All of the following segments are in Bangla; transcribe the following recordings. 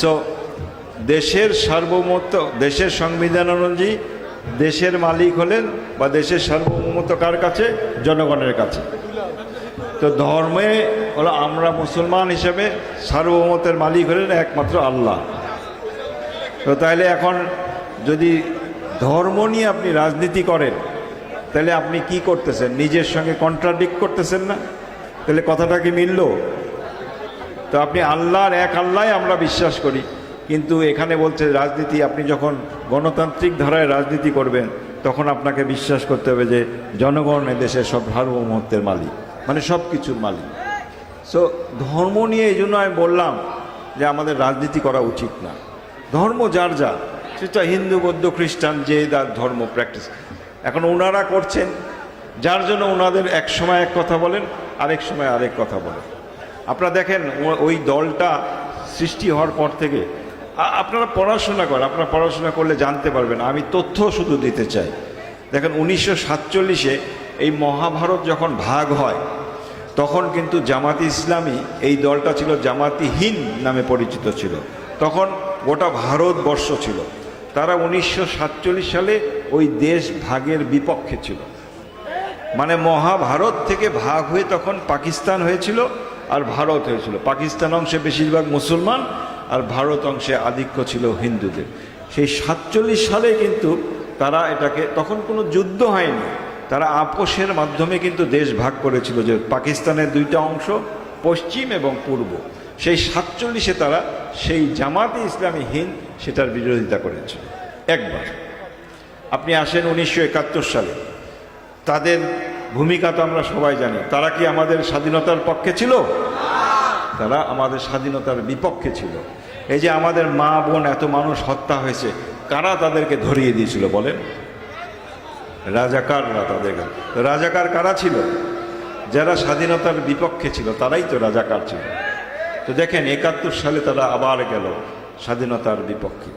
সো দেশের সার্বভৌমত্ব, দেশের সংবিধান অনুযায়ী দেশের মালিক হলেন বা দেশের সার্বভৌমত্ব কার কাছে? জনগণের কাছে। তো ধর্মে হলো আমরা মুসলমান হিসেবে সার্বভৌমত্বের মালিক হলেন একমাত্র আল্লাহ। তো তাইলে এখন যদি ধর্ম নিয়ে আপনি রাজনীতি করেন তাহলে আপনি কি করতেছেন? নিজের সঙ্গে কন্ট্রাডিক্ট করতেছেন না? তাহলে কথাটা কি মিলল? তো আপনি আল্লাহর এক আল্লাহ আমরা বিশ্বাস করি, কিন্তু এখানে বলছে রাজনীতি, আপনি যখন গণতান্ত্রিক ধারায় রাজনীতি করবেন তখন আপনাকে বিশ্বাস করতে হবে যে জনগণ এদেশের সব সার্বভৌমত্বের মালিক, মানে সব কিছুর মালিক। সো ধর্ম নিয়ে এই জন্য আমি বললাম যে আমাদের রাজনীতি করা উচিত না। ধর্ম যার যা, সেটা হিন্দু, বৌদ্ধ, খ্রিস্টান, যে যার ধর্ম প্র্যাকটিস। এখন ওনারা করছেন, যার জন্য ওনাদের এক সময় এক কথা বলেন, আরেক সময় আরেক কথা বলেন। আপনারা দেখেন ওই দলটা সৃষ্টি হওয়ার পর থেকে আপনারা পড়াশোনা করেন, আপনারা পড়াশোনা করলে জানতে পারবেন। আমি তথ্য শুধু দিতে চাই। দেখেন 1947-এ এই মহাভারত যখন ভাগ হয় তখন কিন্তু জামাতি ইসলামী, এই দলটা ছিল জামাতিহীন নামে পরিচিত ছিল। তখন গোটা ভারতবর্ষ ছিল। তারা 1947 সালে ওই দেশ ভাগের বিপক্ষে ছিল। মানে মহাভারত থেকে ভাগ হয়ে তখন পাকিস্তান হয়েছিল আর ভারত হয়েছিল। পাকিস্তান অংশে বেশিরভাগ মুসলমান আর ভারত অংশে আধিক্য ছিল হিন্দুদের। সেই 47 সালে কিন্তু তারা এটাকে, তখন কোনো যুদ্ধ হয়নি, তারা আপোষের মাধ্যমে কিন্তু দেশ ভাগ করেছিল, যে পাকিস্তানের দুইটা অংশ, পশ্চিম এবং পূর্ব। সেই 47-এ তারা সেই জামাতে ইসলামী হিন্দ সেটার বিরোধিতা করেছিল একবার। আপনি আসেন 1971 সালে, তাদের ভূমিকা তো আমরা সবাই জানি। তারা কি আমাদের স্বাধীনতার পক্ষে ছিল? তারা আমাদের স্বাধীনতার বিপক্ষে ছিল। এই যে আমাদের মা বোন এত মানুষ হত্যা হয়েছে, কারা তাদেরকে ধরিয়ে দিয়েছিল বলেন? রাজাকাররা। তাদের রাজাকার কারা ছিল? যারা স্বাধীনতার বিপক্ষে ছিল, তারাই তো রাজাকার ছিল। তো দেখেন 71 সালে তারা আবার গেল স্বাধীনতার বিপক্ষে।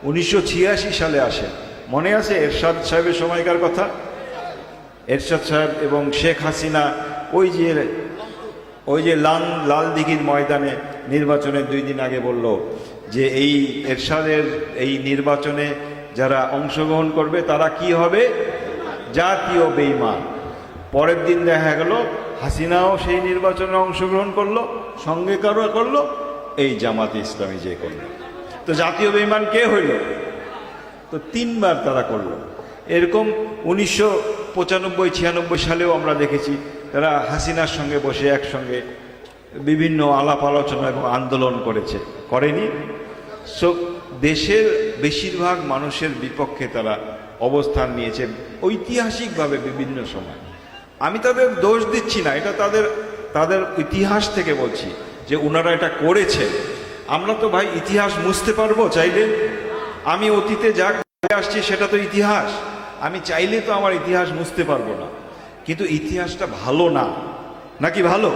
1986 সালে আসে, মনে আছে এরশাদ সাহেবের সময়কার কথা? এরশাদ সাহেব এবং শেখ হাসিনা ওই যে লাল দিঘির ময়দানে নির্বাচনের 2 দিন আগে বলল যে এই এরশাদের এই নির্বাচনে যারা অংশগ্রহণ করবে তারা কি হবে? জাতীয় বেঈমান। পরের দিন দেখা গেল হাসিনাও সেই নির্বাচনে অংশগ্রহণ করলো, সঙ্গে কারো করলো এই জামাতে ইসলামী যে করলো। তো জাতীয় বেঈমান কে হইল? তো 3 বার তারা করলো। এরকম 1995-96 সালেও আমরা দেখেছি তারা হাসিনার সঙ্গে বসে একসঙ্গে বিভিন্ন আলাপ আলোচনা এবং আন্দোলন করেনি? সো দেশের বেশিরভাগ মানুষের বিপক্ষে তারা অবস্থান নিয়েছে ঐতিহাসিকভাবে বিভিন্ন সময়। আমি তাদের দোষ দিচ্ছি না, এটা তাদের ইতিহাস থেকে বলছি যে ওনারা এটা করেছেন। আমরা তো ভাই ইতিহাস মুছতে পারবো চাইলে? আমি অতীতে যা করে আসছি সেটা তো ইতিহাস। আমি চাইলে তো আমার ইতিহাস মুছতে পারবো না। কিন্তু ইতিহাসটা ভালো না, নাকি ভালো?